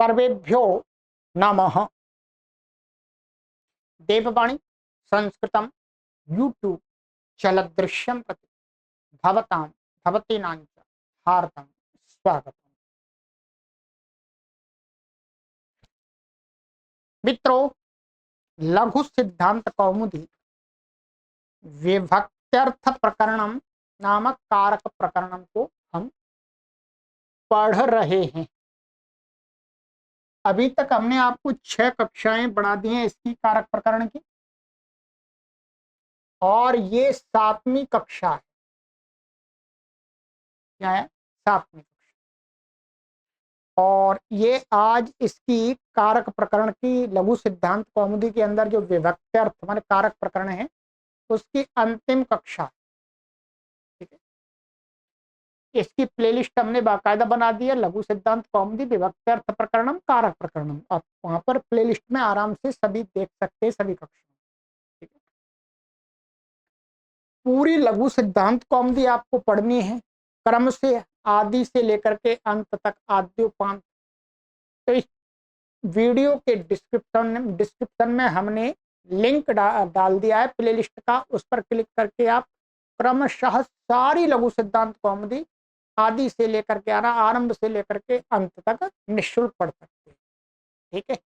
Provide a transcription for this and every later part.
सर्वेभ्यो नमः। देववाणी संस्कृतम यूट्यूब चलदृश्यम प्रति भवतां भवतीनां च हार्दं स्वागतम्। मित्रों, लघु सिद्धांत कौमुदी विभक्त्यर्थ प्रकरणम नामक कारक प्रकरणम को हम पढ़ रहे हैं। अभी तक हमने आपको 6 कक्षाएं बढ़ा दी हैं इसकी कारक प्रकरण की, और ये 7वीं कक्षा है। क्या है? 7वीं कक्षा। और ये आज इसकी कारक प्रकरण की लघु सिद्धांत कौमुदी के अंदर जो विभक्त्यर्थ माने कारक प्रकरण है उसकी अंतिम कक्षा। ठीक है, इसकी प्लेलिस्ट हमने बाकायदा बना दी है, लघु सिद्धांत कौमुदी विभक्त्यर्थ प्रकरणम कारक प्रकरणम। आप वहां पर प्लेलिस्ट में आराम से सभी देख सकते हैं, सभी कक्षा। ठीक है, पूरी लघु सिद्धांत कौमुदी आपको पढ़नी है क्रम से, आदि से लेकर के अंत तक, आद्योपांत। तो इस वीडियो के डिस्क्रिप्शन में हमने लिंक डाल दिया है प्लेलिस्ट का, उस पर क्लिक करके आप क्रमशः सारी लघु सिद्धांत कौमुदी आदि से लेकर के आरंभ से लेकर के अंत तक निःशुल्क पढ़ सकते हैं। ठीक है,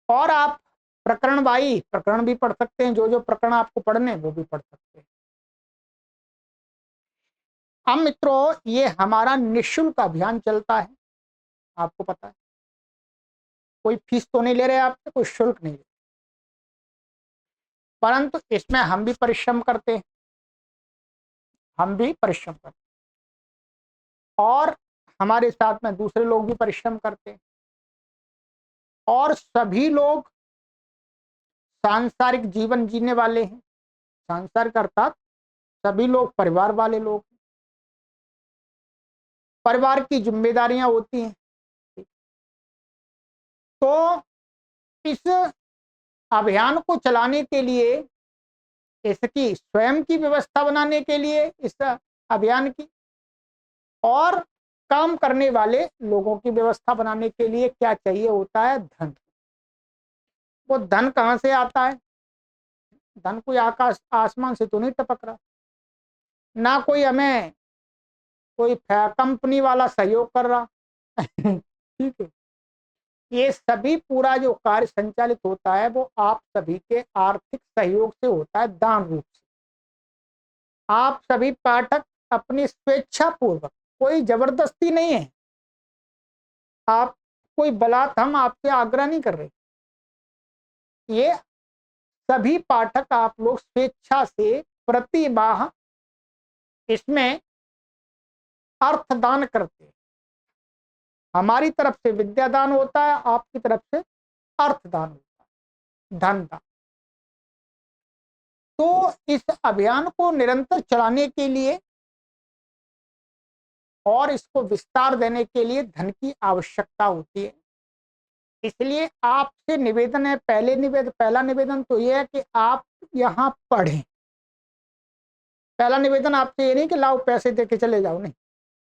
और आप प्रकरण बाई प्रकरण भी पढ़ सकते हैं, जो जो प्रकरण आपको पढ़ने वो भी पढ़ सकते हैं। अब मित्रों, ये हमारा निःशुल्क अभियान चलता है, आपको पता है। कोई फीस तो नहीं ले रहे आपसे, कोई शुल्क नहीं ले, परंतु इसमें हम भी परिश्रम करते हैं, हम भी परिश्रम करते हैं, और हमारे साथ में दूसरे लोग भी परिश्रम करते हैं, और सभी लोग सांसारिक जीवन जीने वाले हैं। सांसारिक अर्थात सभी लोग परिवार वाले लोग, परिवार की जिम्मेदारियां होती हैं। तो इस अभियान को चलाने के लिए, इसकी स्वयं की व्यवस्था बनाने के लिए, इस अभियान की, और काम करने वाले लोगों की व्यवस्था बनाने के लिए क्या चाहिए होता है? धन। वो धन कहाँ से आता है? धन कोई आकाश आसमान से तो नहीं टपक रहा, ना कोई हमें कोई कंपनी वाला सहयोग कर रहा। ठीक है, ये सभी पूरा जो कार्य संचालित होता है वो आप सभी के आर्थिक सहयोग से होता है, दान रूप से। आप सभी पाठक अपनी स्वेच्छा पूर्वक, कोई जबरदस्ती नहीं है, आप कोई बलात् हम आपसे आग्रह नहीं कर रहे, ये सभी पाठक आप लोग स्वेच्छा से प्रति माह इसमें अर्थदान करते हैं। हमारी तरफ से विद्यादान होता है, आपकी तरफ से अर्थदान होता है, धन दान। तो इस अभियान को निरंतर चलाने के लिए और इसको विस्तार देने के लिए धन की आवश्यकता होती है। इसलिए आपसे निवेदन है, पहला निवेदन तो यह है कि आप यहाँ पढ़ें। पहला निवेदन आपसे ये नहीं कि लाओ पैसे दे के चले जाओ, नहीं।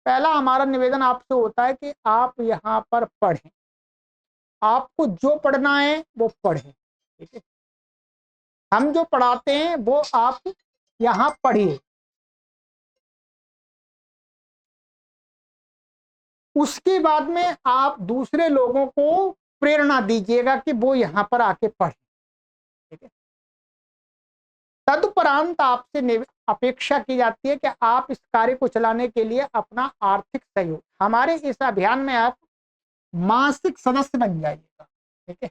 पहला हमारा निवेदन आपसे होता है कि आप यहाँ पर पढ़ें, आपको जो पढ़ना है वो पढ़ें। ठीक है, हम जो पढ़ाते हैं वो आप यहाँ पढ़िए। उसके बाद में आप दूसरे लोगों को प्रेरणा दीजिएगा कि वो यहाँ पर आके पढ़े। ठीक है, तदुपरांत आपसे अपेक्षा की जाती है कि आप इस कार्य को चलाने के लिए अपना आर्थिक सहयोग, हमारे इस अभियान में आप मासिक सदस्य बन जाइएगा। ठीक है,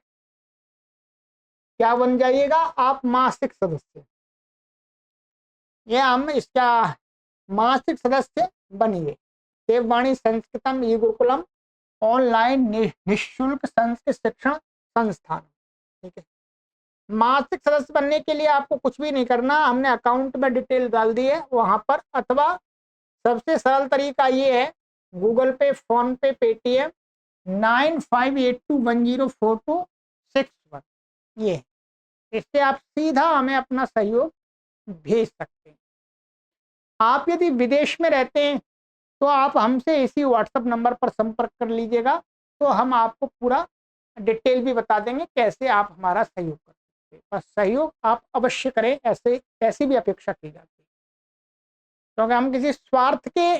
क्या बन जाइएगा? आप मासिक सदस्य। ये हम इसका मासिक सदस्य बनिए। देववाणी संस्कृतम ई गुरुकुलम ऑनलाइन निःशुल्क संस्कृत शिक्षण संस्थान। ठीक है, मासिक सदस्य बनने के लिए आपको कुछ भी नहीं करना, हमने अकाउंट में डिटेल डाल दी है वहां पर, अथवा सबसे सरल तरीका ये है, गूगल पे, फोन पे, पेटीएम 9582104261, ये इससे आप सीधा हमें अपना सहयोग भेज सकते हैं। आप यदि विदेश में रहते हैं तो आप हमसे इसी व्हाट्सएप नंबर पर संपर्क कर लीजिएगा, तो हम आपको पूरा डिटेल भी बता देंगे कैसे आप हमारा सहयोग कर सकते हैं। बस सहयोग आप अवश्य करें, ऐसे ऐसी भी अपेक्षा की जाती है, क्योंकि हम किसी स्वार्थ के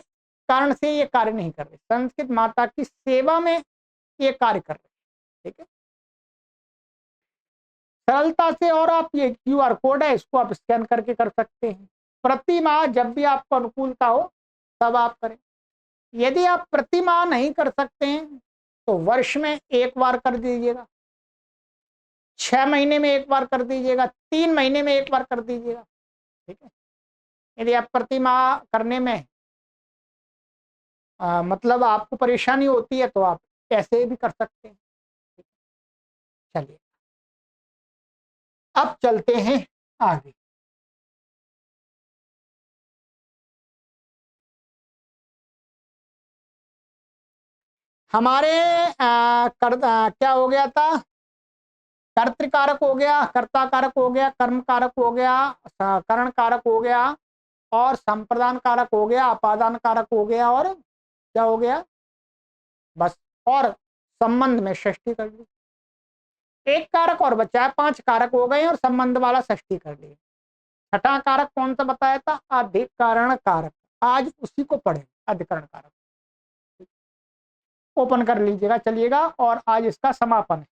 कारण से ये कार्य नहीं कर रहे, संस्कृत माता की सेवा में ये कार्य कर रहे हैं। ठीक है, सरलता से। और आप ये क्यूआर कोड है, इसको आप स्कैन करके कर सकते हैं। प्रति माह जब भी आपको अनुकूलता हो तब आप करें। यदि आप प्रति माह नहीं कर सकते हैं तो वर्ष में एक बार कर दीजिएगा, 6 महीने में एक बार कर दीजिएगा, 3 महीने में एक बार कर दीजिएगा। ठीक है, यदि आप प्रति माह करने में मतलब आपको परेशानी होती है तो आप ऐसे भी कर सकते हैं। चलिए अब चलते हैं आगे। हमारे क्या हो गया था, कर्तृकारक हो गया, कर्ता कारक हो गया, कर्म कारक हो गया, करण कारक हो गया, और संप्रदान कारक हो गया, अपादान कारक हो गया, और क्या हो गया, बस। और संबंध में षष्ठी कर ली। एक कारक और बचा है, 5 कारक हो गए और संबंध वाला षष्ठी कर लिए। छठा कारक कौन सा बताया था, अधिकरण कारक। आज उसी को पढ़े, अधिकरण कारक ओपन कर लीजिएगा, चलिएगा। और आज इसका समापन है।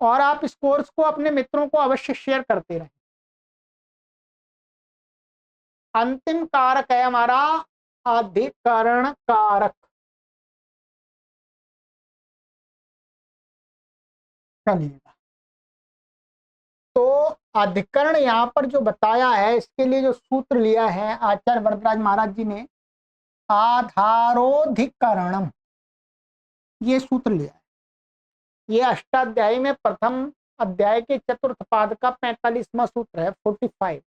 और आप इस कोर्स को अपने मित्रों को अवश्य शेयर करते रहें। अंतिम कारक है हमारा अधिकरण कारक। चलिएगा, तो अधिकरण यहाँ पर जो बताया है, इसके लिए जो सूत्र लिया है आचार्य वरदराज महाराज जी ने, आधारोधिकरणम, ये सूत्र लिया है। ये अष्टाध्यायी में प्रथम अध्याय के चतुर्थ पाद का 45वां सूत्र है, 45।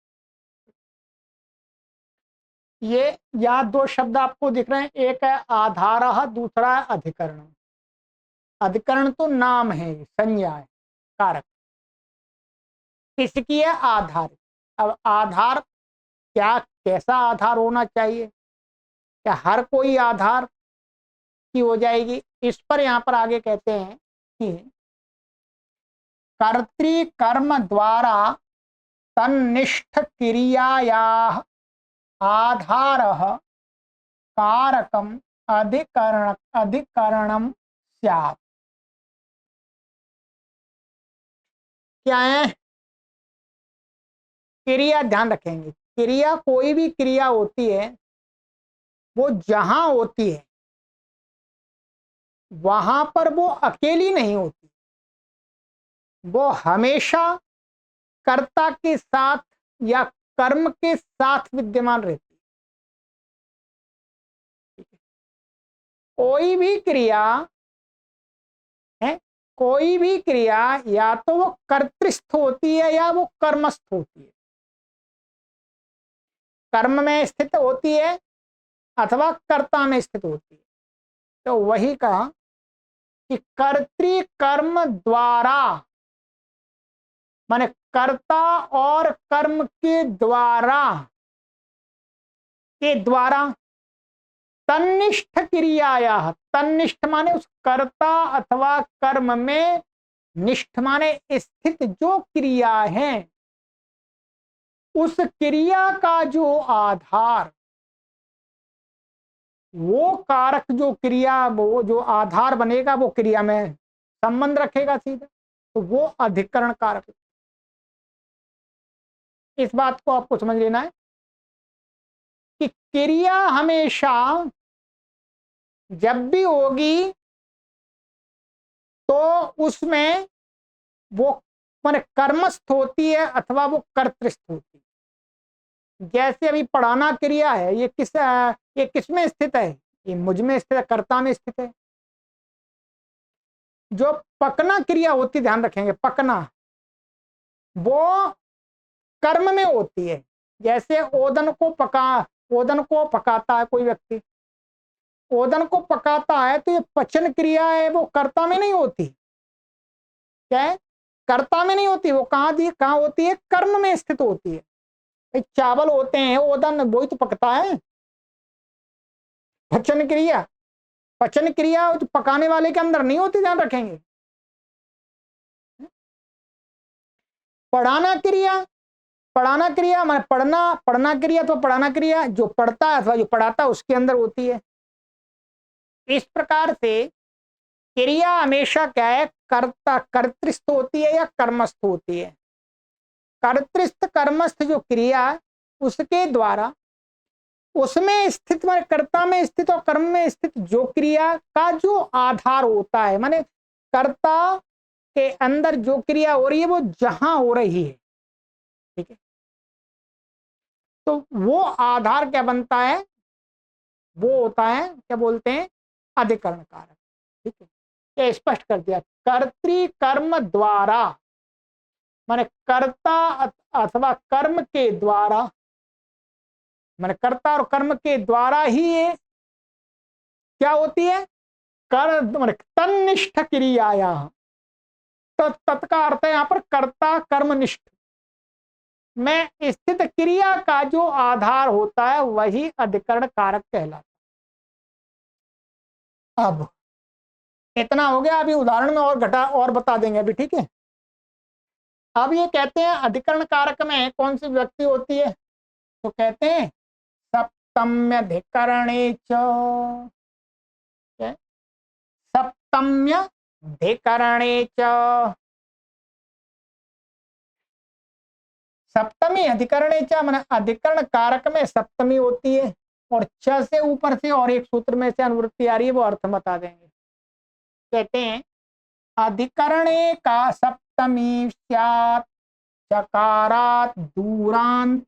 ये यहाँ 2 शब्द आपको दिख रहे हैं, एक है आधार, दूसरा है अधिकरण। अधिकरण तो नाम है, संज्ञा है, कारक। किसकी है, आधार। अब आधार क्या, कैसा आधार होना चाहिए, क्या हर कोई आधार की हो जाएगी, इस पर यहाँ पर आगे कहते हैं कि कर्तृकर्म द्वारा तन्निष्ठ क्रियाया आधार कारकम अधिकरणम स्यात्। क्या है, क्रिया, ध्यान रखेंगे, क्रिया, कोई भी क्रिया होती है वो जहां होती है वहां पर वो अकेली नहीं होती, वो हमेशा कर्ता के साथ या कर्म के साथ विद्यमान रहती है। कोई भी क्रिया है, कोई भी क्रिया या तो वो कर्तृस्थ होती है या वो कर्मस्थ होती है, कर्म में स्थित होती है अथवा कर्ता में स्थित होती है। तो वही कहा कि कर्तृकर्म द्वारा, माने कर्ता और कर्म के द्वारा तन्निष्ठ क्रियाया, तन्निष्ठ माने उस कर्ता अथवा कर्म में, निष्ठ माने स्थित जो क्रिया है, उस क्रिया का जो आधार, वो कारक, जो क्रिया, वो जो आधार बनेगा वो क्रिया में संबंध रखेगा सीधा, तो वो अधिकरण कारक। इस बात को आपको समझ लेना है कि क्रिया हमेशा जब भी होगी तो उसमें वो माने कर्मस्थ होती है अथवा वो कर्तृस्थ होती है। जैसे अभी पढ़ाना क्रिया है, ये किस में स्थित है, ये मुझ में स्थित है, कर्ता में स्थित है। जो पकना क्रिया होती, ध्यान रखेंगे, पकना वो कर्म में होती है। जैसे ओदन को पकाता है कोई व्यक्ति, ओदन को पकाता है, तो ये पचन क्रिया है, वो कर्ता में नहीं होती। क्या है, कर्ता में नहीं होती, वो कहाँ होती है, कर्म में स्थित होती है। चावल होते हैं, ओदन वही तो पकता है, पचन क्रिया, पचन क्रिया तो पकाने वाले के अंदर नहीं होती, ध्यान रखेंगे। पढ़ाना क्रिया, पढ़ाना क्रिया माने पढ़ना, पढ़ना क्रिया तो पढ़ाना क्रिया जो पढ़ता है अथवा जो पढ़ाता है उसके अंदर होती है। इस प्रकार से क्रिया हमेशा क्या है, कर्ता कर्तृस्थ होती है या कर्मस्थ होती है। कर्तृस्थ कर्मस्थ जो क्रिया उसके द्वारा उसमें स्थित, माने कर्ता में स्थित और कर्म में स्थित जो क्रिया का जो आधार होता है, माने कर्ता के अंदर जो क्रिया हो रही है वो जहां हो रही है, ठीक है, तो वो आधार क्या बनता है, वो होता है क्या बोलते हैं, अधिकरण कारक। ठीक है, ये स्पष्ट कर दिया। कर्तृकर्म द्वारा माने कर्ता अथवा कर्म के द्वारा, माने कर्ता और कर्म के द्वारा ही ये क्या होती है, कर माने तन्निष्ठ क्रियाया, तो तत्का अर्थ है यहां पर कर्ता कर्मनिष्ठ में स्थित क्रिया का जो आधार होता है वही अधिकरण कारक कहलाता है। अब इतना हो गया, अभी उदाहरण में और घटा और बता देंगे अभी, ठीक है। अब ये कहते हैं अधिकरण कारक में कौन सी व्यक्ति होती है, तो कहते हैं सप्तम्यधिकरणे च, सप्तम्यधिकरणे च, सप्तमी अधिकरणे च माने अधिकरण कारक में सप्तमी होती है, और च से ऊपर से और एक सूत्र में से अनुवृत्ति आ रही है, वो अर्थ बता देंगे। कहते हैं अधिकरणे का सप्तमी स्यात् चकारात् दूरांतिकार्थेभ्यः।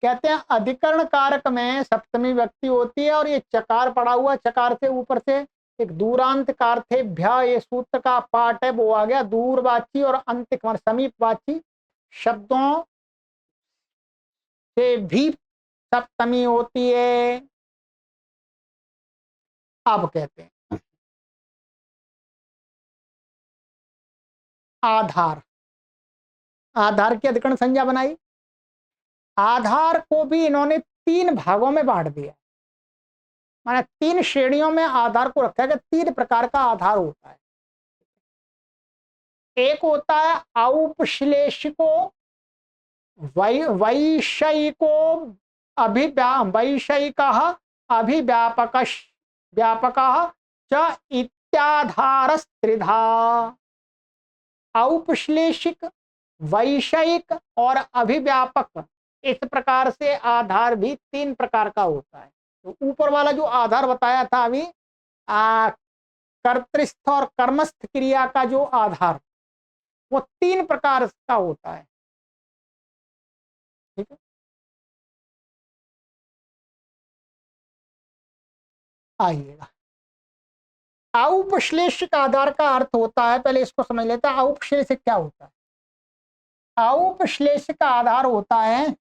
कहते हैं अधिकरण कारक में सप्तमी व्यक्ति होती है और ये चकार पड़ा हुआ, चकार से ऊपर से एक दूरांत कार्थेभ्य, ये सूत्र का पाठ है, वो आ गया दूरवाची और अंतिक समीपवाची शब्दों से भी सप्तमी होती है। अब कहते हैं आधार, आधार की अधिकरण संज्ञा बनाई। आधार को भी इन्होंने तीन भागों में बांट दिया, माने तीन श्रेणियों में आधार को रखा है। तीन प्रकार का आधार होता है। एक होता है औपश्लेषिको वैषयिको वैषयिक अभिव्यापक व्यापक च इत्याधारस्त्रिधा। औपश्लेषिक, वैषयिक और अभिव्यापक, इस प्रकार से आधार भी तीन प्रकार का होता है। तो ऊपर वाला जो आधार बताया था अभी, कर्तृस्थ और कर्मस्थ क्रिया का जो आधार वो तीन प्रकार का होता है, ठीक है। आइएगा, औपश्लेषिक आधार का अर्थ होता है, पहले इसको समझ लेते हैं औपश्लेषिक क्या होता है। औपश्लेषिक आधार होता है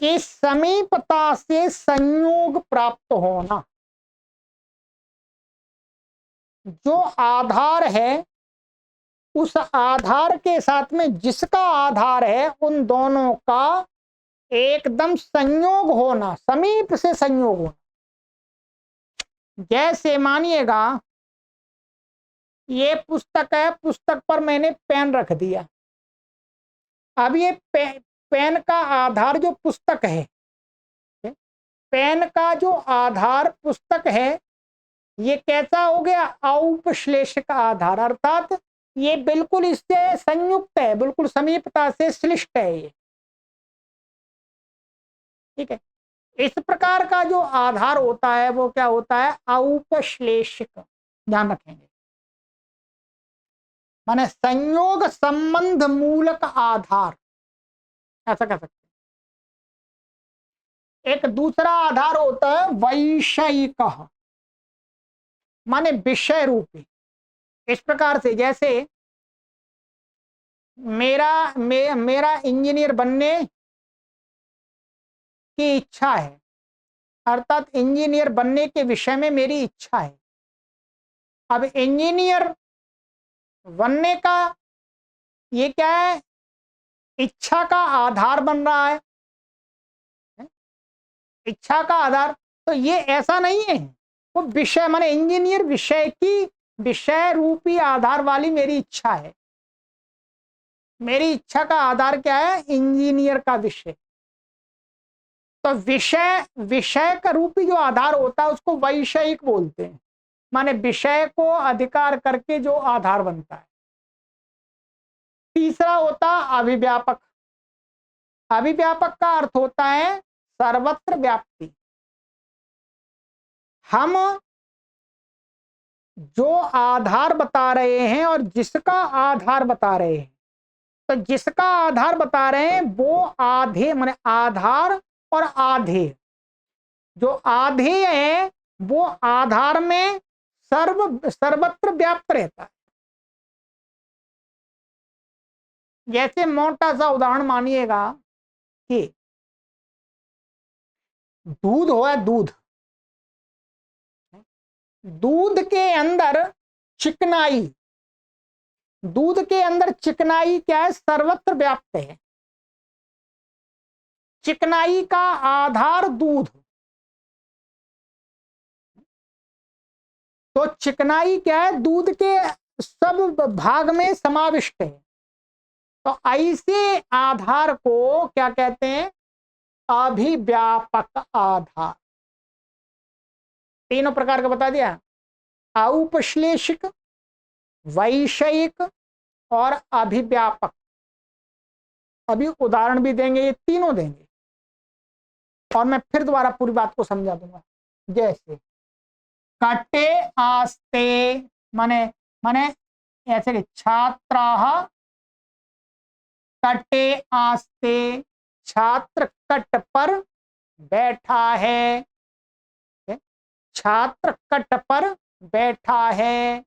कि समीपता से संयोग प्राप्त होना। जो आधार है उस आधार के साथ में जिसका आधार है उन दोनों का एकदम संयोग होना, समीप से संयोग होना। जैसे मानिएगा ये पुस्तक है, पुस्तक पर मैंने पेन रख दिया। अब ये पेन का आधार जो पुस्तक है, पेन का जो आधार पुस्तक है, ये कैसा हो गया, औपश्लेषिक आधार, अर्थात ये बिल्कुल इससे संयुक्त है, बिल्कुल समीपता से श्लिष्ट है ये, ठीक है। इस प्रकार का जो आधार होता है वो क्या होता है, औपश्लेषिक, ध्यान रखेंगे, माने संयोग संबंध मूलक आधार, ऐसा कह सकते हैं। एक दूसरा आधार होता है वैषयिक, माने विषय रूपी। इस प्रकार से जैसे मेरा इंजीनियर बनने की इच्छा है, अर्थात इंजीनियर बनने के विषय में मेरी इच्छा है। अब इंजीनियर बनने का ये क्या है, इच्छा का आधार बन रहा है, इच्छा का आधार। तो ये ऐसा नहीं है, वो विषय माने इंजीनियर विषय की, विषय रूपी आधार वाली मेरी इच्छा है। मेरी इच्छा का आधार क्या है? इंजीनियर का विषय। तो विषय, विषय का रूपी जो आधार होता है उसको वैषयिक बोलते हैं, माने विषय को अधिकार करके जो आधार बनता है। तीसरा होता अभिव्यापक। अभिव्यापक का अर्थ होता है सर्वत्र व्याप्ति। हम जो आधार बता रहे हैं और जिसका आधार बता रहे हैं, तो जिसका आधार बता रहे हैं वो आधे माने आधार और आधे, जो आधे है वो आधार में सर्वत्र व्याप्त रहता है। जैसे मोटा सा उदाहरण मानिएगा कि दूध हो, दूध, दूध के अंदर चिकनाई, दूध के अंदर चिकनाई क्या है? सर्वत्र व्याप्त है। चिकनाई का आधार दूध, तो चिकनाई क्या है? दूध के सब भाग में समाविष्ट है। तो ऐसे आधार को क्या कहते हैं? अभिव्यापक आधार। तीनों प्रकार का बता दिया, औपश्लेषिक, वैषयिक और अभिव्यापक। अभी उदाहरण भी देंगे, ये तीनों देंगे और मैं फिर दोबारा पूरी बात को समझा दूंगा। जैसे कटे आस्ते, माने माने ऐसे कि छात्राः कटे आस्ते, छात्र कट पर बैठा है, छात्र कट पर बैठा है।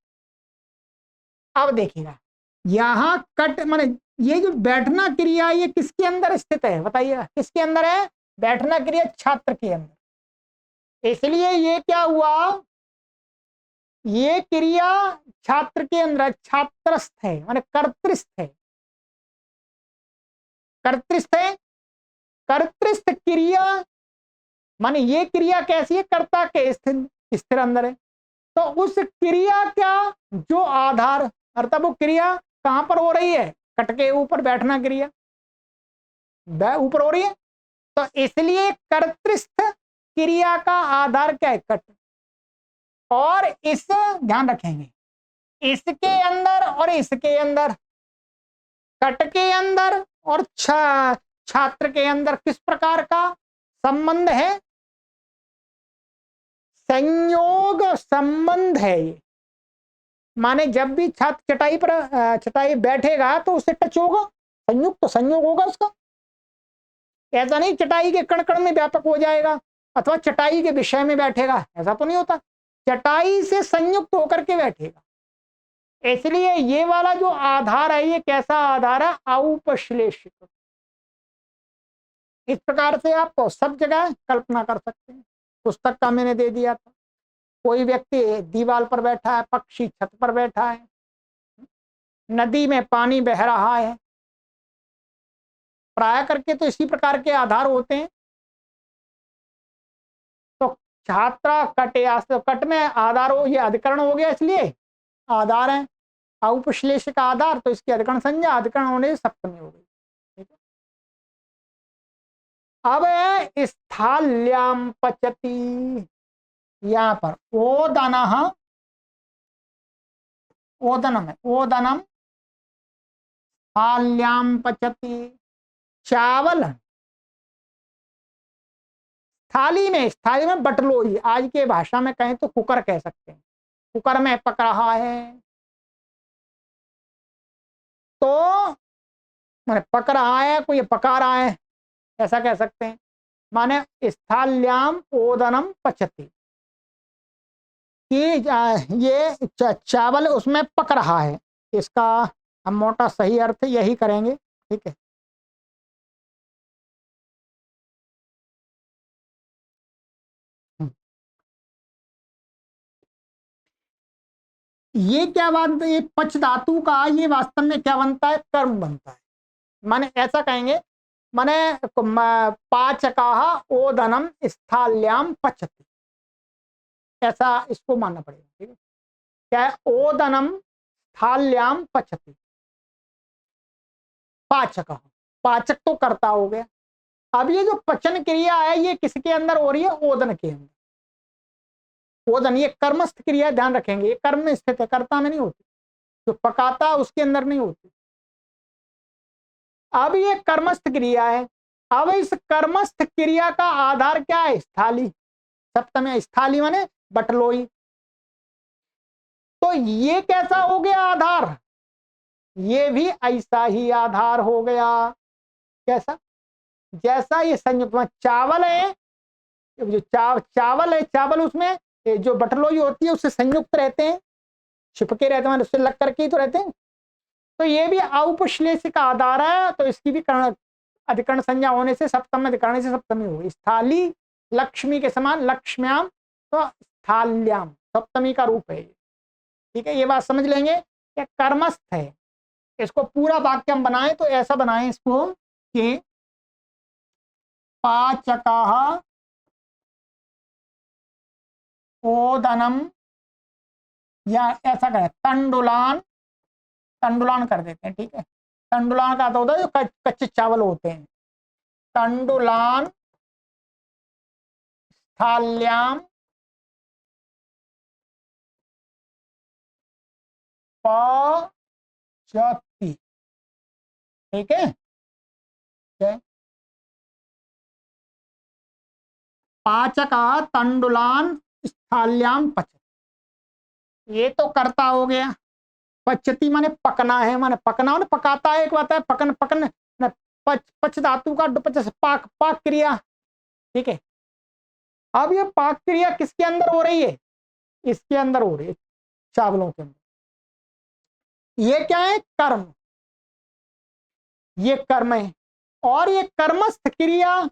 अब देखिएगा यहां कट माने ये जो बैठना क्रिया ये किसके अंदर स्थित है? बताइएगा किसके अंदर है? बैठना क्रिया छात्र के अंदर। इसलिए ये क्या हुआ? ये क्रिया छात्र के अंदर, छात्रस्थ है माने कर्तृस्थ है, कर्तृस्थ है। कर्तृस्थ क्रिया माने ये क्रिया कैसी है? कर्ता के स्थिर स्थिर अंदर है। तो उस क्रिया का जो आधार, अर्थात वो क्रिया कहां पर हो रही है? कट के ऊपर बैठना क्रिया ऊपर हो रही है। तो इसलिए कर्तृस्थ क्रिया का आधार क्या है? कट। और इस ध्यान रखेंगे, इसके अंदर और इसके अंदर, कट के अंदर और छात्र के अंदर किस प्रकार का संबंध है? संयोग संबंध है ये। माने जब भी छात्र चटाई पर चटाई बैठेगा तो उससे टच होगा, संयुक्त तो संयोग होगा उसका। ऐसा नहीं चटाई के कण कण में व्यापक हो जाएगा अथवा चटाई के विषय में बैठेगा, ऐसा तो नहीं होता। चटाई से संयुक्त होकर के बैठेगा। इसलिए ये वाला जो आधार है ये कैसा आधार है? औपश्लेषिक। इस प्रकार से आप सब जगह कल्पना कर सकते हैं। पुस्तक का मैंने दे दिया था, कोई व्यक्ति दीवार पर बैठा है, पक्षी छत पर बैठा है, नदी में पानी बह रहा है, प्राय करके तो इसी प्रकार के आधार होते हैं। तो छात्रा कटे, कट में आधार हो, ये अधिकरण हो गया इसलिए आधार है। औपश्लेषिक आधार तो इसकी अधिकरण संज्ञा, अधिकरण होने से सप्तमी हो गई। ठीक है, अब है स्थाल्याम पचती। यहां पर ओदन, ओदनम है, ओदनम स्थाल्याम पचती। चावल थाली में, थाली में बटलोई, आज के भाषा में कहें तो कुकर कह सकते हैं, कुकर में पक रहा है। तो माने पक रहा है, कोई पका रहा है, ऐसा कह सकते हैं। माने स्थाल्याम ओदनम पचती कि ये चावल उसमें पक रहा है। इसका हम मोटा सही अर्थ यही करेंगे। ठीक है, ये क्या बात, ये पच धातु का ये वास्तव में क्या बनता है? कर्म बनता है। माने ऐसा कहेंगे माने पाचकाः ओदनम स्थाल्याम पचति, ऐसा इसको मानना पड़ेगा। ठीक है, क्या है? ओदनम स्थाल्याम पचति, पाचक, पाचक तो करता हो गया। अब ये जो पचन क्रिया है ये किसके अंदर हो रही है? ओदन के अंदर। ओदन ये कर्मस्थ क्रिया, ध्यान रखेंगे, ये कर्म में स्थित है, कर्ता में नहीं होती। जो पकाता है उसके अंदर नहीं होती। अब ये कर्मस्थ क्रिया है। अब इस कर्मस्थ क्रिया का आधार क्या है? स्थाली, सप्तमी स्थाली माने बटलोई। तो ये कैसा हो गया आधार? ये भी ऐसा ही आधार हो गया। कैसा? जैसा ये संयुक्त चावल है, जो चावल है, चावल उसमें जो बटलोई होती है उससे संयुक्त रहते हैं, चिपके रहते हैं, उससे लग करके ही तो रहते हैं। तो ये भी औपश्लेषिक आधार है, तो इसकी भी अधिकरण संज्ञा होने से सप्तम अधिकरण से सप्तमी होगी। स्थाली लक्ष्मी के समान, लक्ष्म्याम तो स्थाल्याम, सप्तमी का रूप है। ठीक है, ये बात समझ लेंगे कि कर्मस्थ है। इसको पूरा वाक्य हम बनाएं तो ऐसा बनाएं इसको कि पाचकाः ओदनम, या ऐसा करें तंडुलान, तंडुलान कर देते हैं। ठीक है, तंडुलान का तो होता है जो कच्चे चावल होते हैं। तंडुलान स्थाल्याम पचति। ठीक है, पाचकाः तंडुलान स्थाल्याम पचति, ये तो करता हो गया। पचती माने पकना है, माने पकना माने पकाता है, एक बात है पकन, पकन पच, पच धातु का पच, पाक, पाक क्रिया। ठीक है, अब ये पाक क्रिया किसके अंदर हो रही है? इसके अंदर हो रही है, चावलों के अंदर। ये क्या है? कर्म, ये कर्म है। और ये कर्मस्थ क्रिया,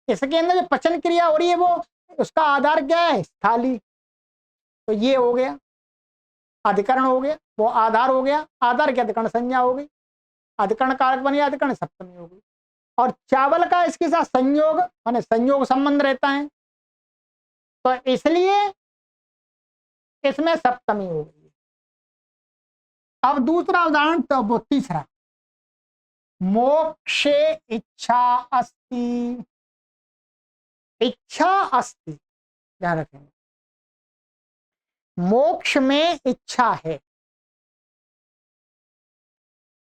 इसके अंदर जो पचन क्रिया हो रही है वो, उसका आधार क्या है? स्थाली। तो ये हो गया अधिकरण हो गया, वो आधार हो गया। आधार की अधिकरण संज्ञा हो गई, अधिकरण कारक बनी, अधिकरण सप्तमी हो गई। और चावल का इसके साथ संयोग माने संयोग संबंध रहता है, तो इसलिए इसमें सप्तमी हो गई। अब दूसरा उदाहरण, तो वो तीसरा, मोक्षे इच्छा अस्ति, इच्छा अस्ति, ध्यान रखेंगे, मोक्ष में इच्छा है।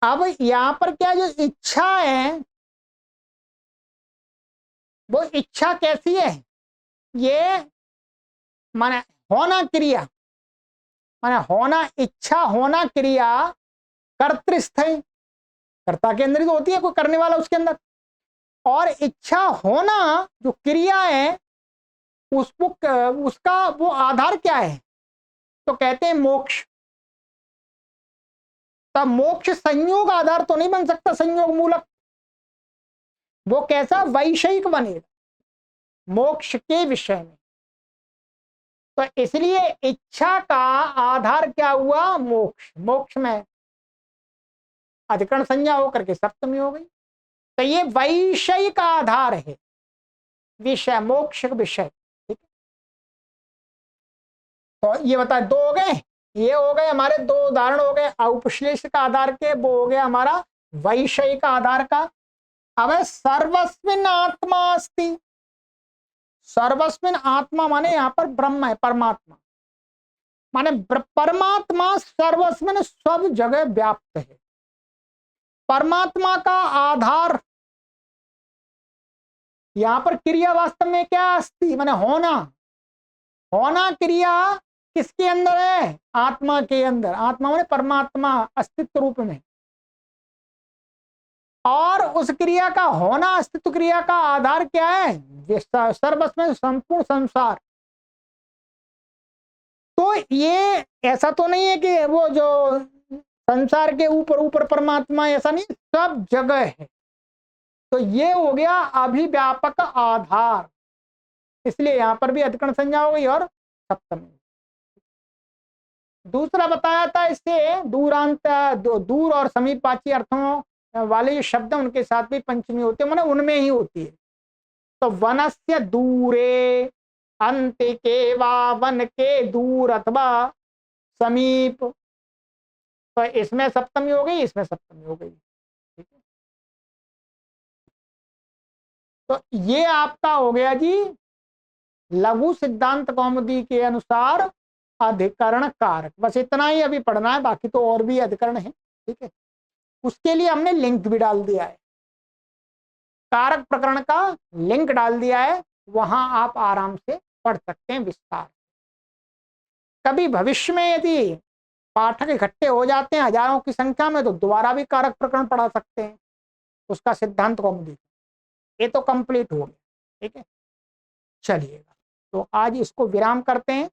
अब यहां पर क्या, जो इच्छा है वो इच्छा कैसी है? ये माने होना क्रिया, माने होना, इच्छा होना क्रिया कर्तृस्थ है, कर्ता के अंदर ही तो होती है, कोई करने वाला उसके अंदर। और इच्छा होना जो क्रिया है उसको, उसका वो आधार क्या है? तो कहते हैं मोक्ष। तब मोक्ष संयोग आधार तो नहीं बन सकता, संयोग मूलक। वो कैसा? वैषयिक बनेगा मोक्ष के विषय में। तो इसलिए इच्छा का आधार क्या हुआ? मोक्ष। मोक्ष में अधिकरण संज्ञा होकर के सप्तमी हो गई। तो ये वैषयिक आधार है, विषय, मोक्ष विषय। ठीक है, तो ये बता, दो हो गए, ये हो गए हमारे दो उदाहरण हो गए औपश्लेषिक आधार के, वो हो गया हमारा वैषयिक आधार का। अब सर्वस्मिन् आत्मा अस्ति, सर्वस्मिन् आत्मा माने यहां पर ब्रह्म है, परमात्मा माने परमात्मा सर्वस्मिन्, सब जगह व्याप्त है। परमात्मा का आधार, यहां पर क्रिया वास्तव में क्या? अस्ति माने होना, होना क्रिया किसके अंदर है? आत्मा के अंदर। आत्मा माने परमात्मा अस्तित्व रूप में। और उस क्रिया का होना, अस्तित्व क्रिया का आधार क्या है? सर्वस्व, संपूर्ण संसार। तो ये ऐसा तो नहीं है कि वो जो संसार के ऊपर ऊपर परमात्मा, ऐसा नहीं, सब जगह है। तो ये हो गया अभिव्यापक आधार, इसलिए यहां पर भी अधिकरण संज्ञा हो गई और सप्तमी। दूसरा बताया था इससे दूरांत, दूर और समीपवाची अर्थों वाले जो शब्द हैं उनके साथ भी पंचमी होती है, माने उनमें ही होती है। तो वनस्य दूरे, अंतिके वा, वन के दूर अथवा समीप, तो इसमें सप्तमी हो गई, इसमें सप्तमी हो गई। ठीक है, तो ये आपका हो गया जी लघु सिद्धांत कौमुदी के अनुसार अधिकरण कारक। बस इतना ही अभी पढ़ना है, बाकी तो और भी अधिकरण है। ठीक है, उसके लिए हमने लिंक भी डाल दिया है, कारक प्रकरण का लिंक डाल दिया है, वहां आप आराम से पढ़ सकते हैं विस्तार। कभी भविष्य में यदि पाठक इकट्ठे हो जाते हैं हजारों की संख्या में, तो दोबारा भी कारक प्रकरण पढ़ा सकते हैं उसका सिद्धांत कौमुदी। ये तो कंप्लीट हो गया। ठीक है, चलिएगा, तो आज इसको विराम करते हैं।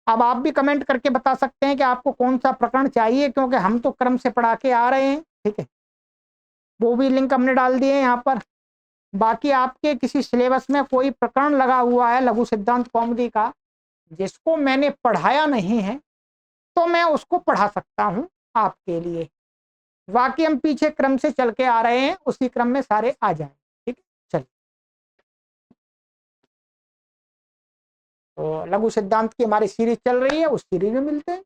अब आप भी कमेंट करके बता सकते हैं कि आपको कौन सा प्रकरण चाहिए, क्योंकि हम तो क्रम से पढ़ा के आ रहे हैं। ठीक है, वो भी लिंक हमने डाल दिए हैं यहाँ पर। बाकी आपके किसी सिलेबस में कोई प्रकरण लगा हुआ है लघु सिद्धांत कौमुदी का जिसको मैंने पढ़ाया नहीं है, तो मैं उसको पढ़ा सकता हूं आपके लिए। बाकी हम पीछे क्रम से चल के आ रहे हैं, उसी क्रम में सारे आ जाएं। ठीक है, चलिए, तो लघु सिद्धांत की हमारी सीरीज चल रही है, उस सीरीज में मिलते हैं।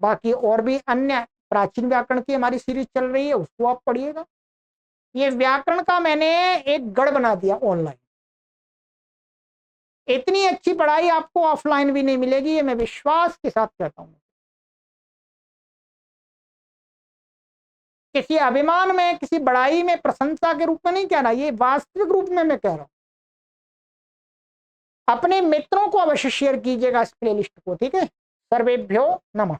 बाकी और भी अन्य प्राचीन व्याकरण की हमारी सीरीज चल रही है, उसको आप पढ़िएगा। ये व्याकरण का मैंने एक गढ़ बना दिया ऑनलाइन, इतनी अच्छी पढ़ाई आपको ऑफलाइन भी नहीं मिलेगी, ये मैं विश्वास के साथ कहता हूं। किसी अभिमान में, किसी बड़ाई में, प्रशंसा के रूप में नहीं कह रहा, ये वास्तविक रूप में मैं कह रहा हूं। अपने मित्रों को अवश्य शेयर कीजिएगा इस प्लेलिस्ट को। ठीक है, सर्वेभ्यो नमः।